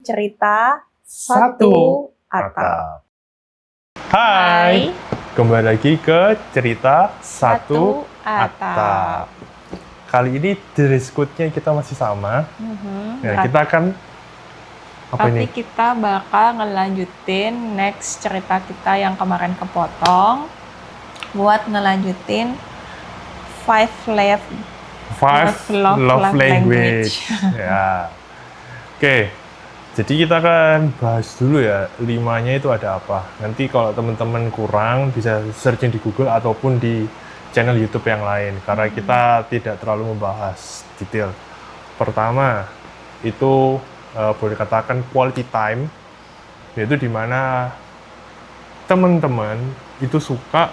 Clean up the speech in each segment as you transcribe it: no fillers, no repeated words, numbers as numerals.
cerita Satu atap. Hai, kembali lagi ke cerita Satu Satu Atap. Kali ini dress code-nya kita masih sama. Ya, kita akan Tapi kita bakal ngelanjutin next cerita kita yang kemarin kepotong buat ngelanjutin five love language. Ya. Oke. Jadi kita akan bahas dulu ya, 5-nya itu ada apa. Nanti kalau teman-teman kurang bisa searching di Google ataupun di channel YouTube yang lain, karena kita tidak terlalu membahas detail. Pertama, itu boleh katakan quality time, yaitu dimana teman-teman itu suka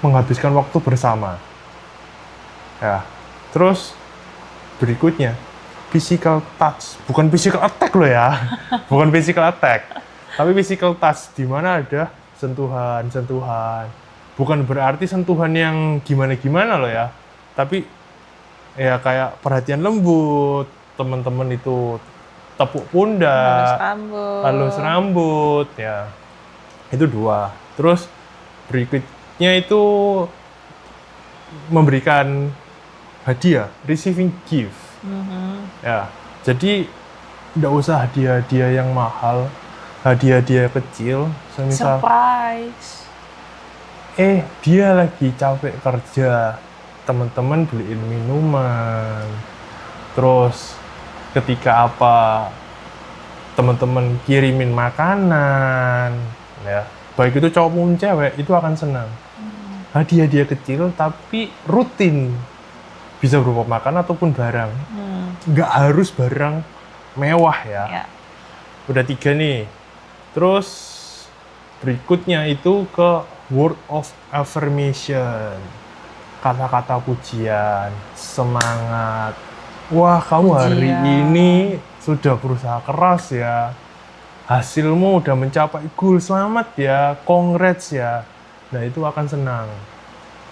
menghabiskan waktu bersama. Ya, terus berikutnya, physical touch, bukan physical attack loh ya, bukan physical attack, tapi physical touch, di mana ada sentuhan, bukan berarti sentuhan yang gimana-gimana loh ya, tapi ya kayak perhatian lembut, teman-teman itu tepuk pundak, halus rambut, ya itu 2. Terus berikutnya itu memberikan hadiah, receiving gift. Ya, jadi nggak usah hadiah-hadiah yang mahal, hadiah-hadiah kecil, semisal surprise. Dia lagi capek kerja, teman-teman beliin minuman, terus ketika apa teman-teman kirimin makanan, ya baik itu cowok maupun cewek itu akan senang. Hadiah-hadiah kecil tapi rutin. Bisa berupa makan ataupun barang. Nggak harus barang mewah ya. Udah 3 nih. Terus berikutnya itu ke word of affirmation. Kata-kata pujian, semangat. Wah, kamu hari ini sudah berusaha keras ya. Hasilmu udah mencapai goal, selamat ya, congrats ya. Nah, itu akan senang.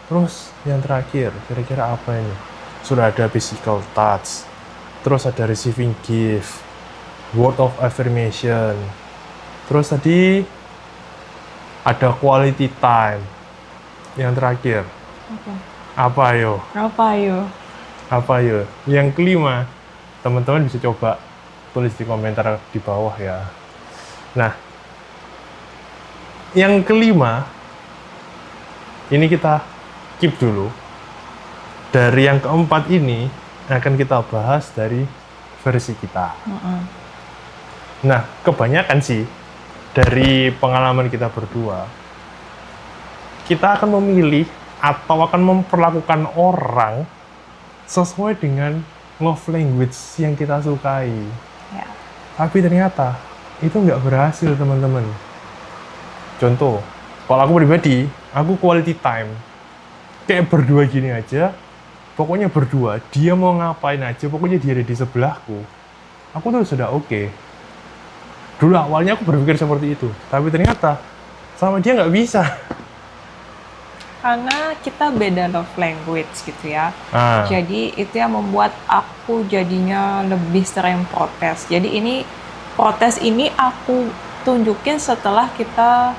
Terus yang terakhir, kira-kira apa ini? Sudah ada physical touch, terus ada receiving gift, word of affirmation, terus tadi ada quality time. Yang terakhir, apa yo? Yang kelima, teman-teman bisa coba tulis di komentar di bawah ya. Nah, yang kelima, ini kita keep dulu. Dari yang keempat ini akan kita bahas dari versi kita. Nah, kebanyakan sih dari pengalaman kita berdua, kita akan memilih atau akan memperlakukan orang sesuai dengan love language yang kita sukai. Tapi ternyata itu nggak berhasil, teman-teman. Contoh, kalau aku pribadi, aku quality time. Kayak berdua gini aja, pokoknya berdua, dia mau ngapain aja, pokoknya dia ada di sebelahku, aku tuh sudah oke. Dulu awalnya aku berpikir seperti itu, tapi ternyata sama dia nggak bisa. Karena kita beda love language gitu ya. Jadi itu yang membuat aku jadinya lebih sering protes. Jadi protes ini aku tunjukin setelah kita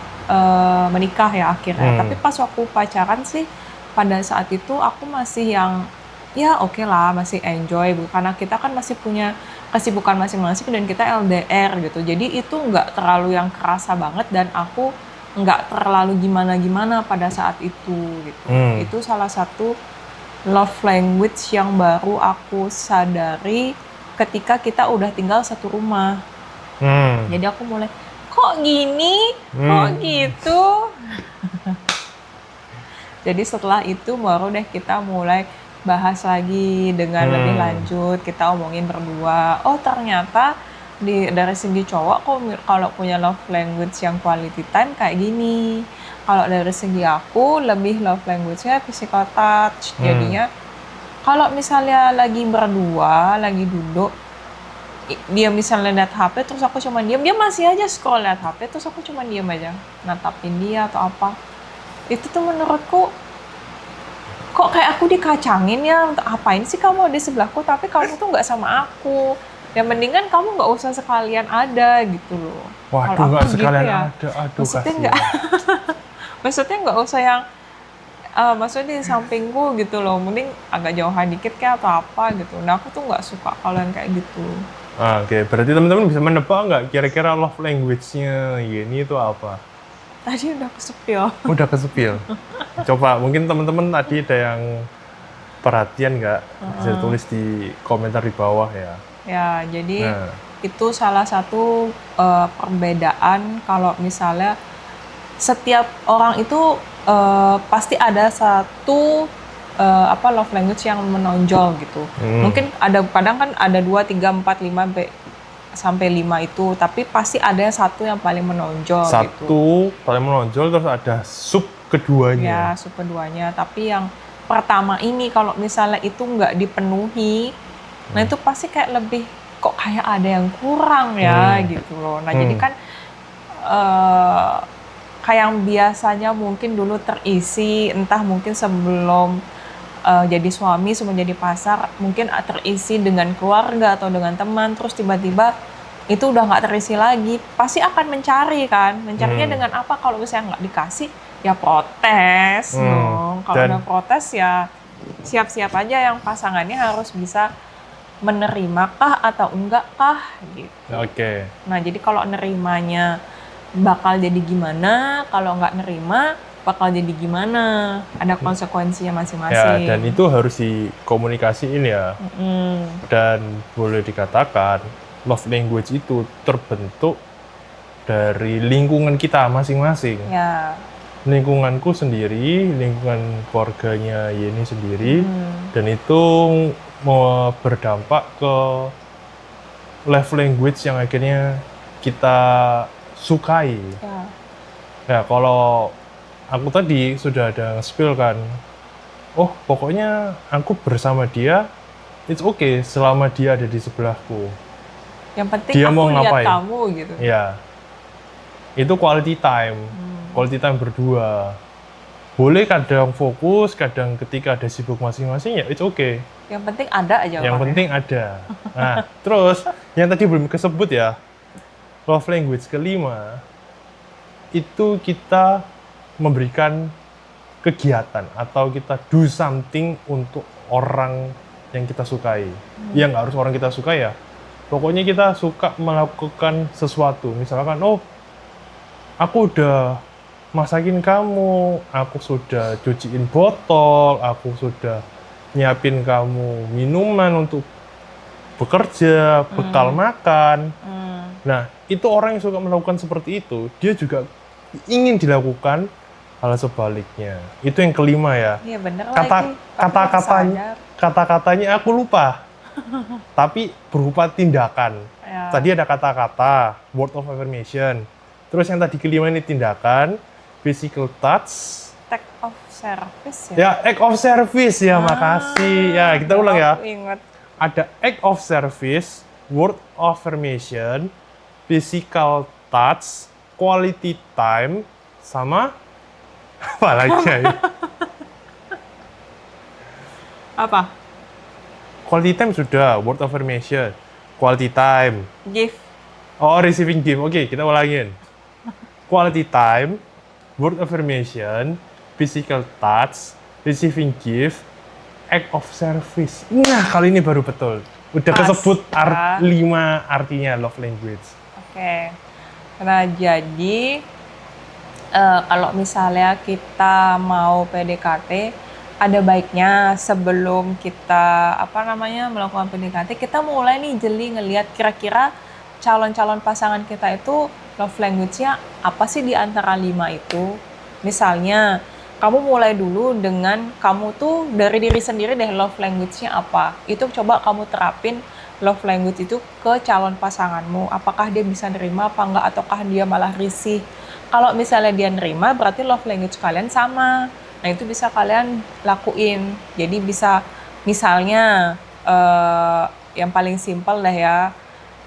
menikah ya akhirnya. Tapi pas waktu pacaran sih, pada saat itu aku masih yang ya oke lah, masih enjoy karena kita kan masih punya kesibukan masing-masing dan kita LDR gitu. Jadi itu nggak terlalu yang kerasa banget dan aku nggak terlalu gimana-gimana pada saat itu gitu. Itu salah satu love language yang baru aku sadari ketika kita udah tinggal satu rumah. Jadi aku mulai, kok gini? Kok gitu? Jadi setelah itu baru deh kita mulai bahas lagi dengan lebih lanjut. Kita omongin berdua. Oh ternyata dari segi cowok kalau punya love language yang quality time kayak gini. Kalau dari segi aku lebih love language-nya physical touch. Jadinya kalau misalnya lagi berdua, lagi duduk, dia misalnya lihat HP terus aku cuma diam, dia masih aja scroll lihat HP terus aku cuma diam aja natapin dia atau apa. Itu tuh menurutku kok kayak aku dikacangin ya, apain sih kamu di sebelahku tapi kamu tuh nggak sama aku. Ya mendingan kamu nggak usah sekalian ada gitu loh. Waduh, nggak sekalian ada, aduh Maksudnya maksudnya nggak usah yang maksudnya di sampingku gitu loh, mending agak jauhan dikit kayak atau apa gitu. Nah aku tuh nggak suka kalau yang kayak gitu. Oke, berarti teman-teman bisa menebak nggak kira-kira love language-nya Yeni itu apa? Tadi udah kesepil. Udah kesepil. Coba mungkin teman-teman tadi ada yang perhatian nggak? Bisa tulis di komentar di bawah ya. Ya, jadi itu salah satu perbedaan kalau misalnya setiap orang itu pasti ada satu love language yang menonjol gitu. Mungkin ada kadang kan ada 2, 3, 4, 5 sampai 5 itu, tapi pasti ada satu yang paling menonjol satu gitu. paling menonjol, terus ada sub keduanya. Ya, sub keduanya. Tapi yang pertama ini kalau misalnya itu nggak dipenuhi, nah itu pasti kayak lebih kok kayak ada yang kurang ya gitu loh. Nah jadi kan kayak yang biasanya mungkin dulu terisi, entah mungkin sebelum jadi suami, sebelum jadi pacar, mungkin terisi dengan keluarga atau dengan teman, terus tiba-tiba itu udah nggak terisi lagi, pasti akan mencari kan. Mencarinya dengan apa? Kalau misalnya nggak dikasih, ya protes dong. Kalau udah protes ya siap-siap aja yang pasangannya harus bisa menerima kah atau enggak kah gitu. Oke. Nah jadi kalau nerimanya bakal jadi gimana, kalau nggak nerima bakal jadi gimana, ada konsekuensinya masing-masing. Ya, dan itu harus dikomunikasiin ya. Dan boleh dikatakan love language itu terbentuk dari lingkungan kita masing-masing. Ya. Lingkunganku sendiri, lingkungan keluarganya Yeni sendiri, dan itu mau berdampak ke love language yang akhirnya kita sukai. Ya, kalau aku tadi sudah ada nge-spill kan, oh pokoknya aku bersama dia, it's okay selama dia ada di sebelahku. Yang penting dia aku mau lihat ngapain? Kamu gitu. Ya, itu quality time, quality time berdua. Boleh kadang fokus, kadang ketika ada sibuk masing-masing ya it's okay. Yang penting ada aja. Yang penting ada. Nah, terus yang tadi belum kesebut ya, love language kelima, itu kita memberikan kegiatan atau kita do something untuk orang yang kita sukai. Ya nggak harus orang kita sukai ya. Pokoknya kita suka melakukan sesuatu. Misalkan, oh aku udah masakin kamu, aku sudah cuciin botol, aku sudah nyiapin kamu minuman untuk bekerja, bekal makan. Nah, itu orang yang suka melakukan seperti itu, dia juga ingin dilakukan hal sebaliknya. Itu yang kelima ya. Iya bener lagi. Kata-katanya aku lupa. Tapi berupa tindakan. Ya. Tadi ada kata-kata, word of affirmation. Terus yang tadi kelima ini tindakan, physical touch. Act of service ya? Ya, act of service ya, makasih. Ya, kita ulang ya. Ingat. Ada act of service, word of affirmation, physical touch, quality time, sama apa lagi ya? Apa? Quality time sudah, word of affirmation, quality time. Gift. Oh, receiving gift. Oke, kita ulangin. Quality time, word of affirmation, physical touch, receiving gift, act of service. Nah, kali ini baru betul. Udah kesebut 5 artinya love language. Oke. Nah, jadi kalau misalnya kita mau PDKT, ada baiknya sebelum kita melakukan PDKT, kita mulai nih jeli ngelihat kira-kira calon-calon pasangan kita itu love language-nya apa sih di antara 5 itu. Misalnya, kamu mulai dulu dengan kamu tuh dari diri sendiri deh love language-nya apa. Itu coba kamu terapin love language itu ke calon pasanganmu. Apakah dia bisa nerima apa enggak, ataukah dia malah risih. Kalau misalnya dia nerima, berarti love language kalian sama. Nah, itu bisa kalian lakuin. Jadi bisa misalnya yang paling simpel lah ya.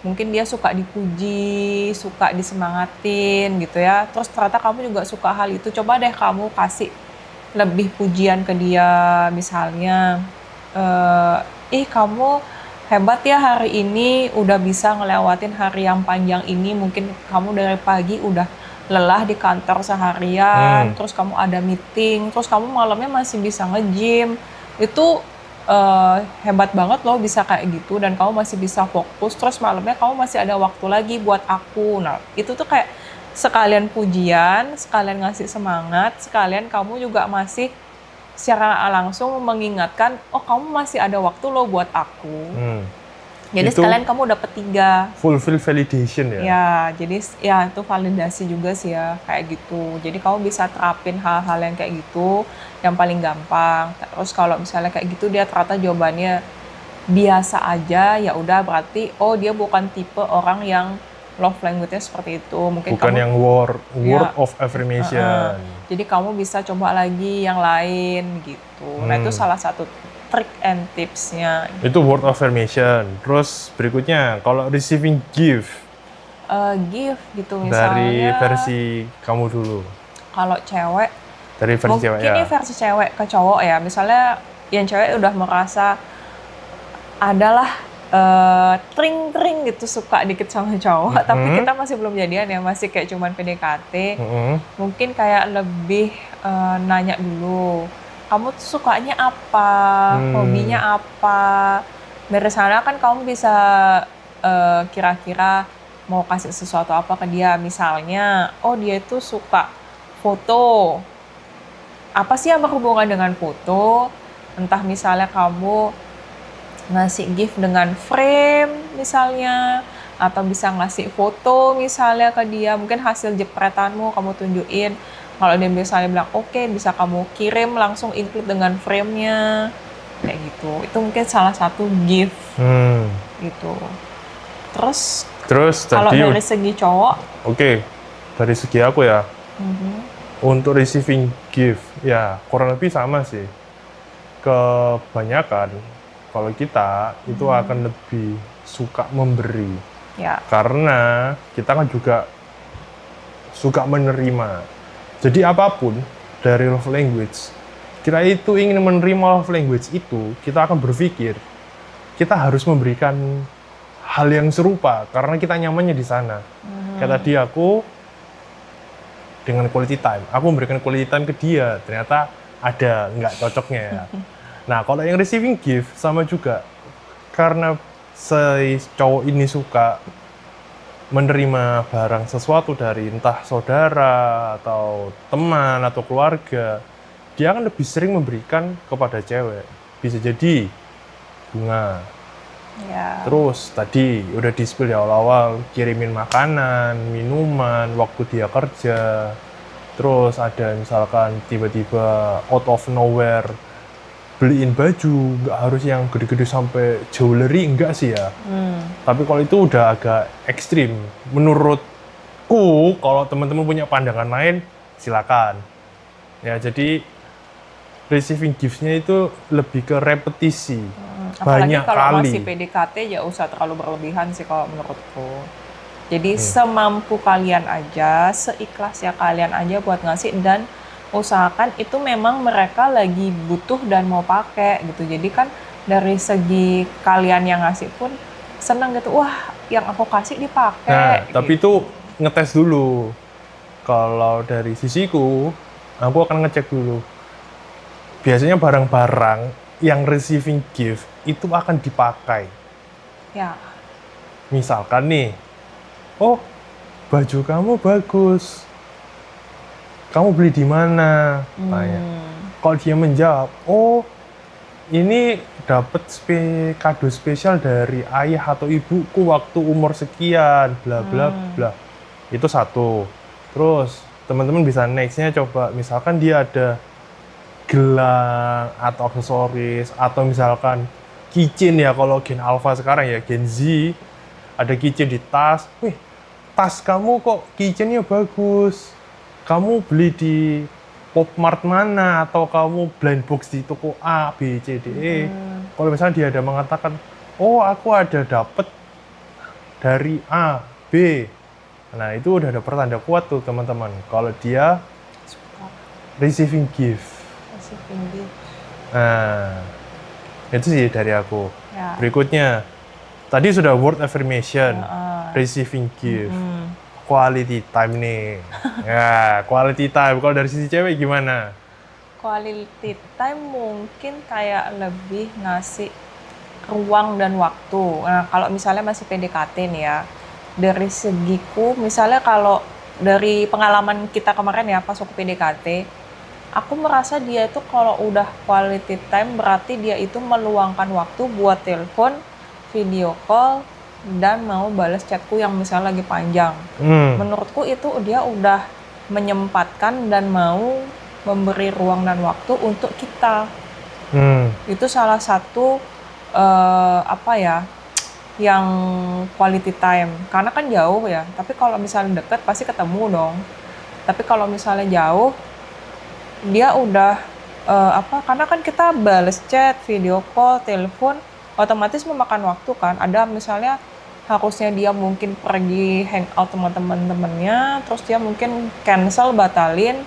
Mungkin dia suka dipuji, suka disemangatin gitu ya. Terus ternyata kamu juga suka hal itu. Coba deh kamu kasih lebih pujian ke dia. Misalnya, kamu hebat ya hari ini udah bisa ngelewatin hari yang panjang ini. Mungkin kamu dari pagi udah lelah di kantor seharian, terus kamu ada meeting, terus kamu malamnya masih bisa nge-gym. Itu hebat banget loh bisa kayak gitu, dan kamu masih bisa fokus, terus malamnya kamu masih ada waktu lagi buat aku. Nah, itu tuh kayak sekalian pujian, sekalian ngasih semangat, sekalian kamu juga masih secara langsung mengingatkan, oh kamu masih ada waktu loh buat aku. Jadi Itu sekalian kamu dapet 3. fulfill validation ya? Ya, jadi ya itu validasi juga sih ya, kayak gitu. Jadi kamu bisa terapin hal-hal yang kayak gitu, yang paling gampang. Terus kalau misalnya kayak gitu dia ternyata jawabannya biasa aja, ya udah berarti oh dia bukan tipe orang yang love language-nya seperti itu. Mungkin Bukan kamu yang word ya, of affirmation. jadi kamu bisa coba lagi yang lain gitu. Nah itu salah satu trick and tipsnya. Itu word of affirmation. Terus berikutnya, kalau receiving gift Gift gitu dari misalnya. versi kamu dulu. Kalau cewek, Dari versi cewek mungkin ya. ini versi cewek ke cowok ya. Misalnya yang cewek udah merasa adalah tring-tring gitu suka dikit sama cowok, tapi kita masih belum jadian ya, masih kayak cuman PDKT. Mungkin kayak lebih nanya dulu, kamu tuh sukanya apa, hobinya apa. Dari sana kan kamu bisa kira-kira mau kasih sesuatu apa ke dia. Misalnya, oh dia itu suka foto. Apa sih yang berhubungan dengan foto? Entah misalnya kamu ngasih gift dengan frame misalnya, atau bisa ngasih foto misalnya ke dia, mungkin hasil jepretanmu kamu tunjukin. Kalau dia misalnya bilang oke, bisa kamu kirim langsung include dengan frame-nya, kayak gitu. Itu mungkin salah satu gift gitu. Terus kalau tadi dari segi cowok, dari segi aku ya, untuk receiving gift ya kurang lebih sama sih. Kebanyakan kalau kita itu akan lebih suka memberi ya. Karena kita kan juga suka menerima. Jadi apapun dari love language, kita itu ingin menerima love language itu, kita akan berpikir kita harus memberikan hal yang serupa karena kita nyamannya di sana. Kayak tadi aku dengan quality time, aku memberikan quality time ke dia, ternyata ada nggak cocoknya ya. Nah, kalau yang receiving gift sama juga, karena si cowok ini suka menerima barang sesuatu dari entah saudara atau teman atau keluarga, dia akan lebih sering memberikan kepada cewek. Bisa jadi bunga. Ya. Terus tadi udah di-spill di awal-awal, kirimin makanan, minuman waktu dia kerja. Terus ada misalkan tiba-tiba out of nowhere beliin baju, nggak harus yang gede-gede sampai jewelry, enggak sih ya. Tapi kalau itu udah agak ekstrim. Menurutku, kalau teman-teman punya pandangan lain, silakan. Ya, jadi receiving gifts-nya itu lebih ke repetisi. Banyak apalagi kalau kali. masih PDKT ya usah terlalu berlebihan sih kalau menurutku. Jadi semampu kalian aja, seikhlasnya kalian aja buat ngasih, dan usahakan itu memang mereka lagi butuh dan mau pakai gitu. Jadi kan dari segi kalian yang ngasih pun senang gitu, wah yang aku kasih dipakai. Nah, tapi gitu. itu ngetes dulu. Kalau dari sisiku, aku akan ngecek dulu. Biasanya barang-barang yang receiving gift itu akan dipakai. Ya. Misalkan nih, oh baju kamu bagus, kamu beli di mana? Tanya. Kalau dia menjawab, oh ini dapat kado spesial dari ayah atau ibuku waktu umur sekian, bla bla bla. Itu satu. Terus teman-teman bisa nextnya coba, misalkan dia ada gelang atau aksesoris, atau misalkan keychain ya, kalau Gen Alpha sekarang ya, Gen Z, ada keychain di tas. Wih, tas kamu kok keychainnya bagus. Kamu beli di Popmart mana, atau kamu blind box di toko A, B, C, D, E. Kalau misalnya dia ada mengatakan, oh aku ada dapet dari A, B. Nah itu udah ada pertanda kuat tuh teman-teman. Kalau dia receiving gift. Receiving gift. Nah, itu sih dari aku. Ya. Berikutnya, Tadi sudah word affirmation, receiving gift, quality time nih. Ya, quality time. Kalau dari sisi cewek gimana? Quality time mungkin kayak lebih ngasih ruang dan waktu. Nah, kalau misalnya masih PDKT nih ya, dari segiku, misalnya kalau dari pengalaman kita kemarin ya pas aku PDKT, aku merasa dia itu kalau udah quality time berarti dia itu meluangkan waktu buat telepon, video call, dan mau balas chatku yang misalnya lagi panjang. Menurutku itu dia udah menyempatkan dan mau memberi ruang dan waktu untuk kita. Itu salah satu yang quality time. Karena kan jauh ya, tapi kalau misalnya deket pasti ketemu dong. Tapi kalau misalnya jauh, dia udah karena kan kita balas chat, video call, telepon, otomatis memakan waktu kan. Ada misalnya harusnya dia mungkin pergi hangout sama teman-temannya, terus dia mungkin cancel, batalin,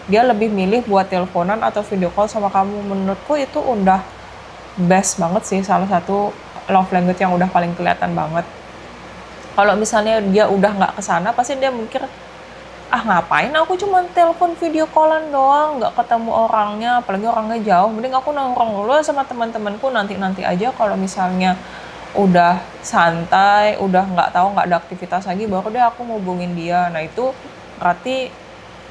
dia lebih milih buat teleponan atau video call sama kamu. Menurutku itu udah best banget sih, salah satu love language yang udah paling kelihatan banget. Kalau misalnya dia udah nggak kesana, pasti dia mikir, ngapain aku cuma telepon video callan doang, nggak ketemu orangnya, apalagi orangnya jauh, mending aku nongkrong dulu sama teman-temanku, nanti aja kalau misalnya udah santai, udah nggak ada aktivitas lagi, baru deh aku hubungin dia. Nah itu berarti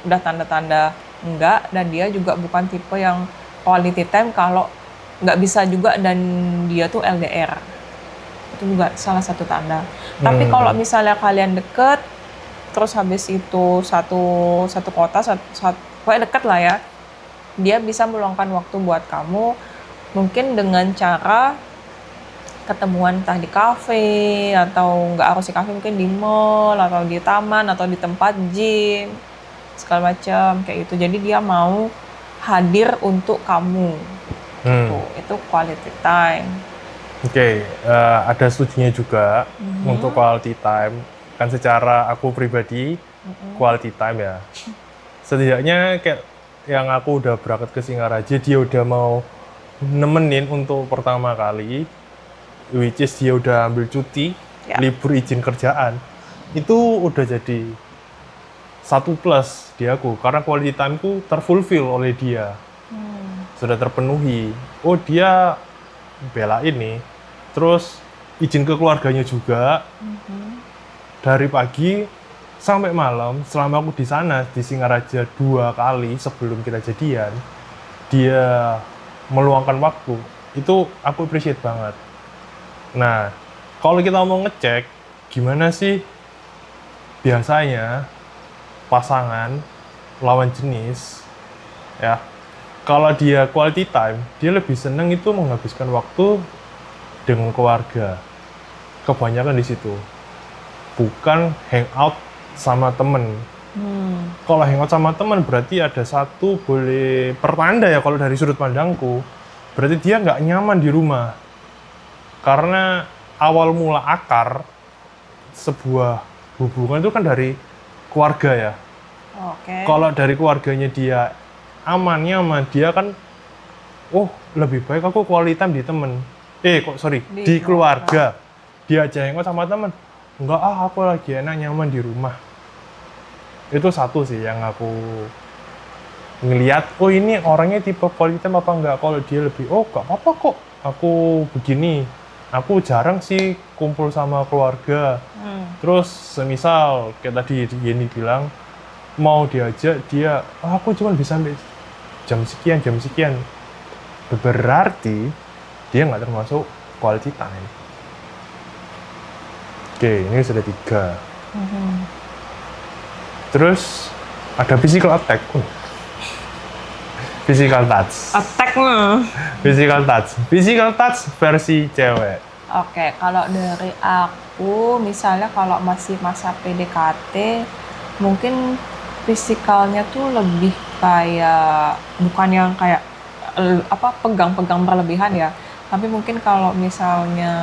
udah tanda-tanda enggak, dan dia juga bukan tipe yang quality time kalau nggak bisa juga dan dia tuh LDR. Itu juga salah satu tanda. Tapi kalau misalnya kalian deket, terus habis itu satu kota, pokoknya deket lah ya, dia bisa meluangkan waktu buat kamu, mungkin dengan cara ketemuan entah di kafe, atau nggak harus di kafe, mungkin di mall, atau di taman, atau di tempat gym, segala macam kayak gitu. Jadi dia mau hadir untuk kamu. Itu quality time. Oke, ada setujunya juga untuk quality time. Kan secara aku pribadi, quality time ya. Setidaknya kayak yang aku udah berangkat ke Singaraja, dia udah mau nemenin untuk pertama kali, which is dia udah ambil cuti, libur izin kerjaan. Itu udah jadi satu plus di aku, karena quality time ku terfulfill oleh dia. Sudah terpenuhi. Oh, dia bela ini. Terus izin ke keluarganya juga. Dari pagi sampai malam, selama aku di sana, di Singaraja 2 kali sebelum kita jadian, dia meluangkan waktu. Itu aku appreciate banget. Nah, kalau kita mau ngecek, gimana sih biasanya pasangan lawan jenis, ya, kalau dia quality time, dia lebih seneng itu menghabiskan waktu dengan keluarga. Kebanyakan di situ. Bukan hangout sama temen. Kalau hangout sama temen berarti ada satu boleh pertanda ya, kalau dari sudut pandangku, berarti dia nggak nyaman di rumah. Karena awal mula akar sebuah hubungan itu kan dari keluarga ya. Kalau dari keluarganya dia aman, nyaman, dia kan, lebih baik aku quality time di temen. Di keluarga. Dia aja hangout sama temen. Enggak, aku lagi enak nyaman di rumah. Itu satu sih yang aku ngelihat, ini orangnya tipe quality time apa enggak. Kalau dia lebih, enggak apa-apa kok, aku begini, aku jarang sih kumpul sama keluarga. Terus semisal kayak tadi Yeni bilang, mau diajak dia, aku cuma bisa sampai jam sekian, berarti dia nggak termasuk quality time. Oke, ini sudah 3. Terus ada physical attack. Physical touch. Physical touch versi cewek. Oke, kalau dari aku, misalnya kalau masih masa PDKT, mungkin fisikalnya tuh lebih kayak, bukan yang kayak pegang-pegang berlebihan ya, tapi mungkin kalau misalnya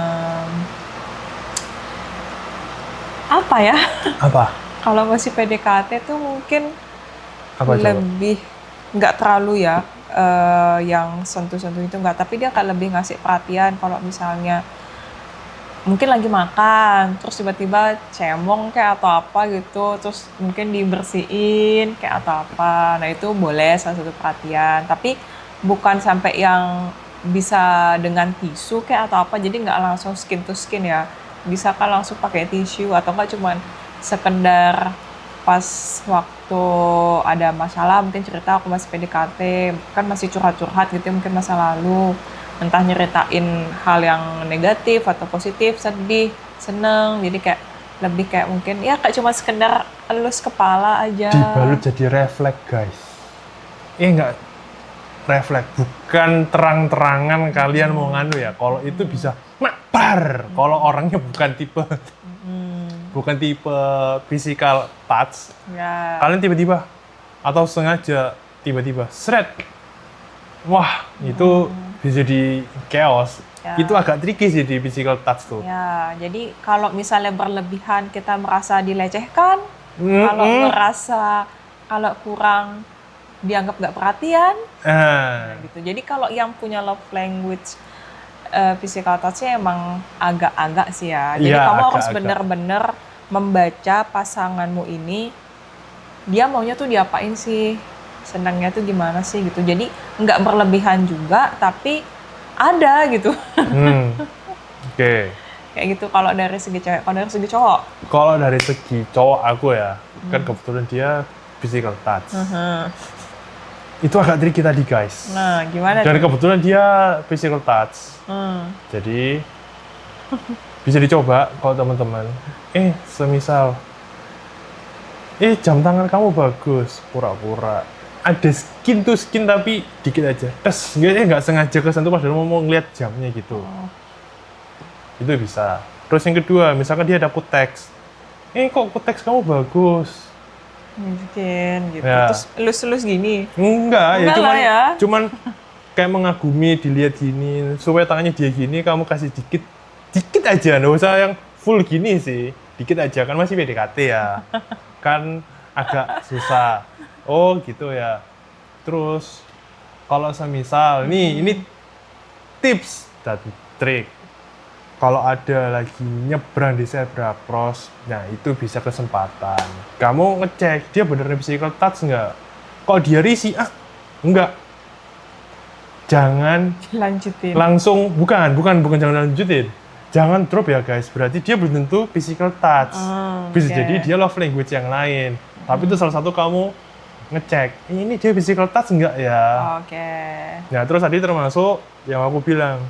kalau masih PDKT tuh mungkin lebih nggak terlalu ya yang sentuh-sentuh itu nggak, tapi dia kayak lebih ngasih perhatian. Kalau misalnya mungkin lagi makan, terus tiba-tiba cemong kayak atau apa gitu, terus mungkin dibersihin kayak atau apa. Nah itu boleh salah satu perhatian, tapi bukan sampai yang bisa dengan tisu kayak atau apa, jadi nggak langsung skin to skin ya. Bisa kan langsung pakai tisu atau nggak cuman sekedar pas waktu ada masalah mungkin cerita aku masih PDKT, kan masih curhat-curhat gitu ya, mungkin masa lalu entah nyeritain hal yang negatif atau positif, sedih, seneng, jadi kayak lebih kayak mungkin ya kayak cuma sekedar elus kepala aja. Dibalut jadi refleks guys. Enggak refleks, bukan terang-terangan kalian mau nganu ya. Kalau itu bisa makbar. Kalau orangnya bukan tipe physical touch. Ya. Kalian tiba-tiba atau sengaja tiba-tiba seret. Wah, itu bisa jadi chaos. Ya. Itu agak tricky sih di physical touch tuh. Ya, jadi kalau misalnya berlebihan kita merasa dilecehkan, kalau merasa kalau kurang dianggap nggak perhatian, gitu. Jadi kalau yang punya love language physical touch-nya emang agak-agak sih ya. Jadi Iya, kamu harus agak-agak. bener-bener membaca pasanganmu ini, dia maunya tuh diapain sih, senangnya tuh gimana sih gitu. Jadi nggak berlebihan juga, tapi ada gitu. Oke. Kayak gitu kalau dari segi cewek. Kalau dari segi cowok? Kalau dari segi cowok aku ya, kan kebetulan dia physical touch. Itu agak tricky tadi guys. Nah, gimana Dan tuh? kebetulan dia physical touch. Jadi bisa dicoba kalau teman-teman. Semisal, jam tangan kamu bagus, pura-pura. Ada skin to skin tapi dikit aja. Nggak sengaja kesentuh padahal mau ngeliat jamnya gitu. Itu bisa. Terus yang kedua, misalkan dia ada kuteks. Kok kuteks kamu bagus? Mungkin gitu. Ya. Terus elus-elus gini. Enggak Enggak cuman, lah ya. cuman kayak mengagumi, dilihat gini, supaya tangannya dia gini, kamu kasih dikit aja, nggak usah yang full gini sih, dikit aja, kan masih PDKT ya, kan agak susah. Oh gitu ya. Terus kalau semisal, ini tips dan trik. Kalau ada lagi nyebrang di zebra cross, nah itu bisa kesempatan. Kamu ngecek, dia beneran physical touch nggak? Kalau dia risih, enggak. Jangan Lanjutin. langsung, bukan jangan lanjutin. Jangan drop ya guys, berarti dia belum tentu physical touch. Bisa jadi dia love language yang lain. Tapi itu salah satu kamu ngecek, ini dia physical touch nggak ya? Oke. Nah terus tadi termasuk yang aku bilang,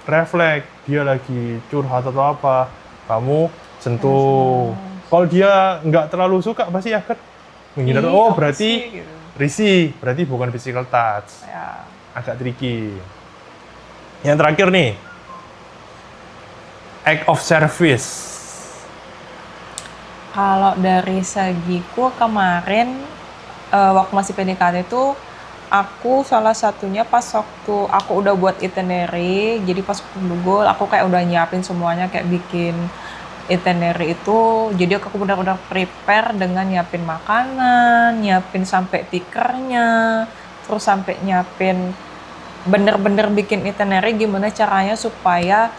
refleks, dia lagi curhat atau apa, kamu sentuh. Kalau dia nggak terlalu suka, pasti akan menghindar. Oh berarti gitu. risih, berarti bukan physical touch. Ya. Agak tricky. Yang terakhir nih, act of service. Kalau dari segiku kemarin waktu masih PDKT itu aku salah satunya pas waktu aku udah buat itinerary, jadi pas Google aku kayak udah nyiapin semuanya, kayak bikin itinerary itu, jadi aku benar-benar prepare dengan nyiapin makanan, nyiapin sampai tikernya, terus sampai nyiapin bener-bener bikin itinerary gimana caranya supaya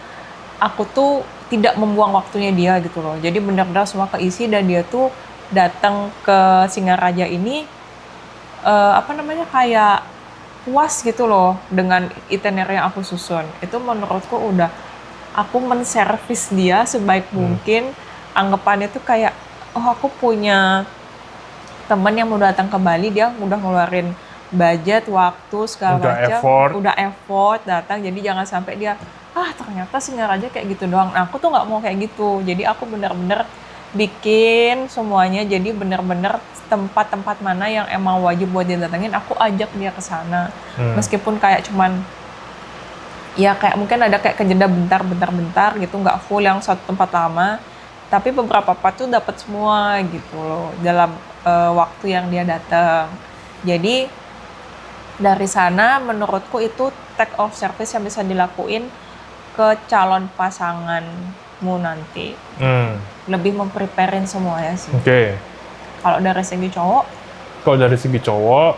aku tuh tidak membuang waktunya dia gitu loh. Jadi benar-benar semua keisi dan dia tuh datang ke Singaraja ini kayak puas gitu loh dengan itinerary yang aku susun. Itu menurutku udah aku menservis dia sebaik mungkin. Anggapannya tuh kayak, oh aku punya teman yang mau datang ke Bali, dia udah ngeluarin budget, waktu, segala macam. Udah effort datang, jadi jangan sampai dia, ternyata Singaraja kayak gitu doang. Nah, aku tuh nggak mau kayak gitu. Jadi aku bener-bener bikin semuanya, jadi bener-bener tempat-tempat mana yang emang wajib buat dia datengin, aku ajak dia ke sana. Meskipun kayak cuman ya kayak mungkin ada kayak kejeda bentar gitu, nggak full yang satu tempat lama, tapi beberapa part tuh dapat semua gitu loh dalam waktu yang dia datang. Jadi dari sana menurutku itu take of service yang bisa dilakuin ke calon pasanganmu nanti. Lebih mempreparein semuanya sih. Oke. Kalau dari segi cowok? Kalau dari segi cowok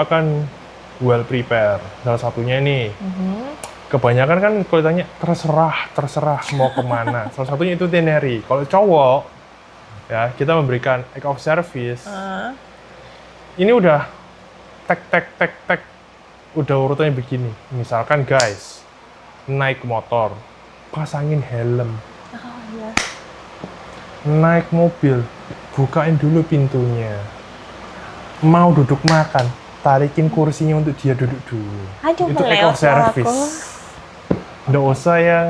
akan well prepare. Salah satunya nih, kebanyakan kan kalau ditanya terserah mau kemana. Salah satunya itu itinerary. Kalau cowok, ya kita memberikan act of service. Ini udah tek, udah urutannya begini. Misalkan guys, naik motor, pasangin helm. Naik mobil, bukain dulu pintunya. Mau duduk makan, tarikin kursinya untuk dia duduk dulu. Aduh, itu act of service. Nggak usah yang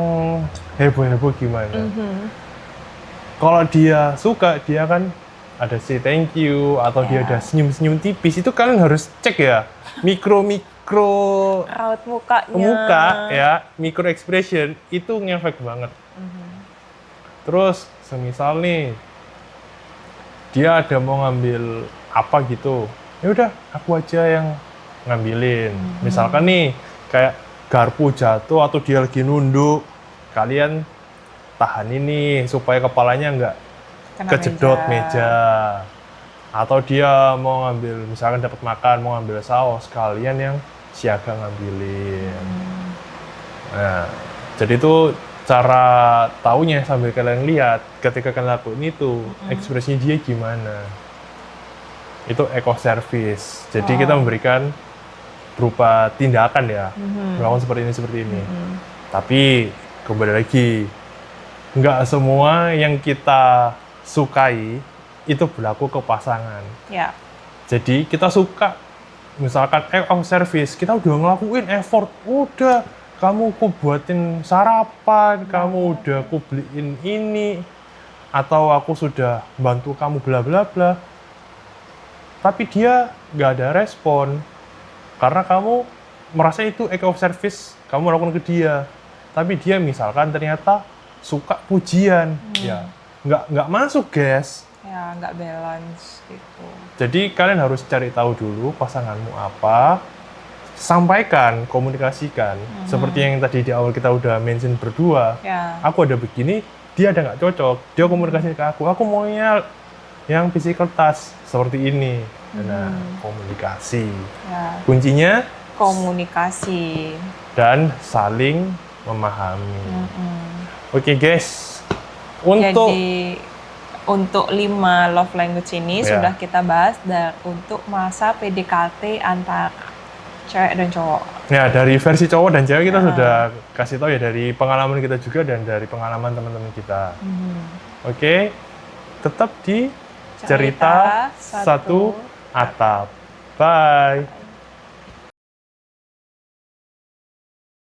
heboh-heboh gimana. Kalau dia suka, dia kan ada say thank you, atau dia ada senyum-senyum tipis, itu kalian harus cek ya. Mikro raut mukanya. muka ya, micro expression, itu ngefek banget. Terus, semisal nih, dia ada mau ngambil apa gitu, ya udah aku aja yang ngambilin. Misalkan nih, kayak garpu jatuh atau dia lagi nunduk, kalian tahan ini supaya kepalanya nggak kejedot meja. Atau dia mau ngambil, misalkan dapat makan, mau ngambil saus, kalian yang siaga ngambilin. Nah, jadi itu cara taunya sambil kalian lihat, ketika kalian lakuin itu, ekspresinya dia gimana. Itu eco service. Jadi kita memberikan berupa tindakan ya, melakukan seperti ini. Tapi kembali lagi, nggak semua yang kita sukai itu berlaku ke pasangan. Ya. Jadi kita suka, misalkan act of service, kita udah ngelakuin effort, udah kamu ku buatin sarapan, kamu udah ku beliin ini, atau aku sudah bantu kamu bla bla bla. Tapi dia nggak ada respon, karena kamu merasa itu act of service, kamu lakukan ke dia. Tapi dia misalkan ternyata suka pujian, ya nggak masuk, guys. Ya, nggak balance gitu. Jadi kalian harus cari tahu dulu pasanganmu apa, sampaikan, komunikasikan. Seperti yang tadi di awal kita udah mention berdua, aku ada begini, dia ada nggak cocok, dia komunikasi ke aku maunya yang physical touch seperti ini. Nah, komunikasi. Ya. Kuncinya komunikasi dan saling memahami. Oke, guys. Untuk 5 love language ini sudah kita bahas untuk masa PDKT antara cewek dan cowok. Ya, dari versi cowok dan cewek kita sudah kasih tahu ya, dari pengalaman kita juga dan dari pengalaman teman-teman kita. Oke, tetap di cerita satu atap. Bye.